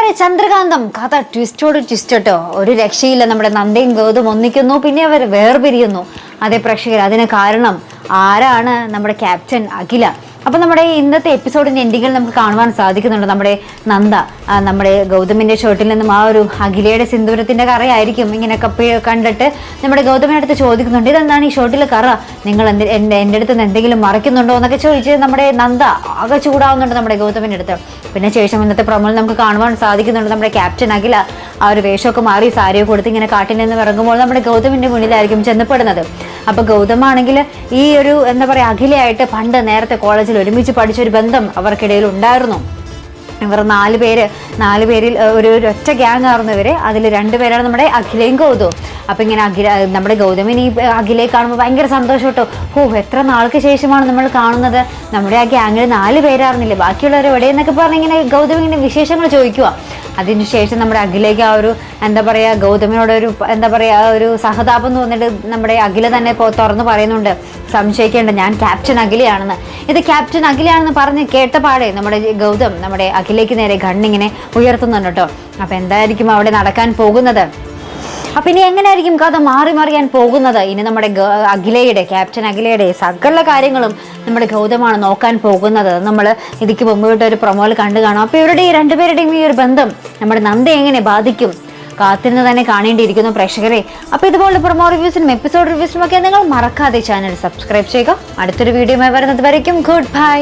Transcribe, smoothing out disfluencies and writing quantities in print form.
പറയുക ചന്ദ്രകാന്തം കഥ ട്വിസ്റ്റോട് ട്വിസ്റ്റ് കേട്ടോ. ഒരു രക്ഷയില്ല. നമ്മുടെ നന്ദയും ഗൗതം ഒന്നിക്കുന്നു, പിന്നെ അവർ വേർപിരിയുന്നു. അതേ പ്രേക്ഷകർ, അതിന് കാരണം ആരാണ്? നമ്മുടെ ക്യാപ്റ്റൻ അഖില. അപ്പം നമ്മുടെ ഇന്നത്തെ എപ്പിസോഡിൻ്റെ എൻഡിങ്ങിൽ നമുക്ക് കാണുവാൻ സാധിക്കുന്നുണ്ട് നമ്മുടെ നന്ദ നമ്മുടെ ഗൗതമിൻ്റെ ഷർട്ടിൽ നിന്നും ആ ഒരു അഖിലയുടെ സിന്ദൂരത്തിൻ്റെ കറയായിരിക്കും ഇങ്ങനെ കണ്ടിട്ട് നമ്മുടെ ഗൗതമിൻ്റെ അടുത്ത് ചോദിക്കുന്നുണ്ട്, ഇതെന്താണ് ഈ ഷർട്ടിൽ കറ? നിങ്ങൾ എൻ്റെ അടുത്ത് നിന്ന് എന്തെങ്കിലും മറയ്ക്കുന്നുണ്ടോ എന്നൊക്കെ ചോദിച്ച് നമ്മുടെ നന്ദ ആകെ ചൂടാവുന്നുണ്ട് നമ്മുടെ ഗൗതമിൻ്റെ അടുത്ത്. പിന്നെ ശേഷം ഇന്നത്തെ പ്രൊമോയിൽ നമുക്ക് കാണുവാൻ സാധിക്കുന്നുണ്ട് നമ്മുടെ ക്യാപ്റ്റൻ അഖില ആ ഒരു വേഷമൊക്കെ മാറി സാരിയൊക്കെ കൊടുത്ത് ഇങ്ങനെ കാട്ടിൽ നിന്ന് ഇറങ്ങുമ്പോൾ നമ്മുടെ ഗൗതമിൻ്റെ മുന്നിലായിരിക്കും ചെന്നപ്പെടുന്നത്. അപ്പോൾ ഗൗതമാണെങ്കിൽ ഈ ഒരു എന്താ പറയുക അഖിലയായിട്ട് പണ്ട് നേരത്തെ കോളേജിൽ ഒരുമിച്ച് പഠിച്ചൊരു ബന്ധം അവർക്കിടയിൽ ഉണ്ടായിരുന്നു. ഇവർ നാല് പേരിൽ ഒരു ഒറ്റ ഗ്യാങ് ആയിരുന്നു ഇവർ. അതിൽ 2 പേരാണ് നമ്മുടെ അഖിലയും ഗൗതവും. അപ്പം ഇങ്ങനെ നമ്മുടെ ഗൗതമിന് ഈ അഖിലയെ കാണുമ്പോൾ ഭയങ്കര സന്തോഷം കേട്ടോ. എത്ര നാൾക്ക് ശേഷമാണ് നമ്മൾ കാണുന്നത്. നമ്മുടെ ആ ഗ്യാങ്ങിൽ 4 പേരായിരുന്നില്ലേ, ബാക്കിയുള്ളവർ എവിടെയെന്നൊക്കെ പറഞ്ഞ് ഇങ്ങനെ ഗൗതം ഇങ്ങനെ വിശേഷങ്ങൾ ചോദിക്കുക. അതിനുശേഷം നമ്മുടെ അഖിലേക്ക് ആ ഒരു എന്താ പറയുക ഗൗതമിനോടൊരു എന്താ പറയുക ഒരു സഹതാപം തോന്നിയിട്ട് നമ്മുടെ അഖില തന്നെ തുറന്ന് പറയുന്നുണ്ട്, സംശയിക്കേണ്ട, ഞാൻ ക്യാപ്റ്റൻ അഖിലയാണെന്ന്. ഇത് ക്യാപ്റ്റൻ അഖിലയാണെന്ന് പറഞ്ഞ് കേട്ടപാടെ നമ്മുടെ ഗൗതം നമ്മുടെ അഖിലേക്ക് നേരെ ഗണ്ണിങ്ങനെ ഉയർത്തുന്നുണ്ട് കേട്ടോ. അപ്പം എന്തായിരിക്കും അവിടെ നടക്കാൻ പോകുന്നത്? അപ്പം ഇനി എങ്ങനെയായിരിക്കും കഥ മാറിമറിയാൻ പോകുന്നത്? ഇനി നമ്മുടെ ക്യാപ്റ്റൻ അഖിലയുടെ സകല കാര്യങ്ങളും നമ്മുടെ ഗൗതമാണ് നോക്കാൻ പോകുന്നത്. നമ്മൾ ഇതിക്ക് മുമ്പോട്ട് ഒരു പ്രൊമോയിൽ കണ്ടു കാണാം. അപ്പോൾ ഇവരുടെ ഈ 2 പേരുടെയും ഈ ഒരു ബന്ധം നമ്മുടെ നന്ദ എങ്ങനെ ബാധിക്കും? കാത്തിരുന്ന് തന്നെ കാണേണ്ടിയിരിക്കുന്നു പ്രേക്ഷകരെ. അപ്പോൾ ഇതുപോലെ പ്രൊമോ റിവ്യൂസിനും എപ്പിസോഡ് റിവ്യൂസിനും ഒക്കെ നിങ്ങൾ മറക്കാതെ ചാനൽ സബ്സ്ക്രൈബ് ചെയ്യുക. അടുത്തൊരു വീഡിയോയുമായി വരുന്നത് വരയ്ക്കും ഗുഡ് ബൈ.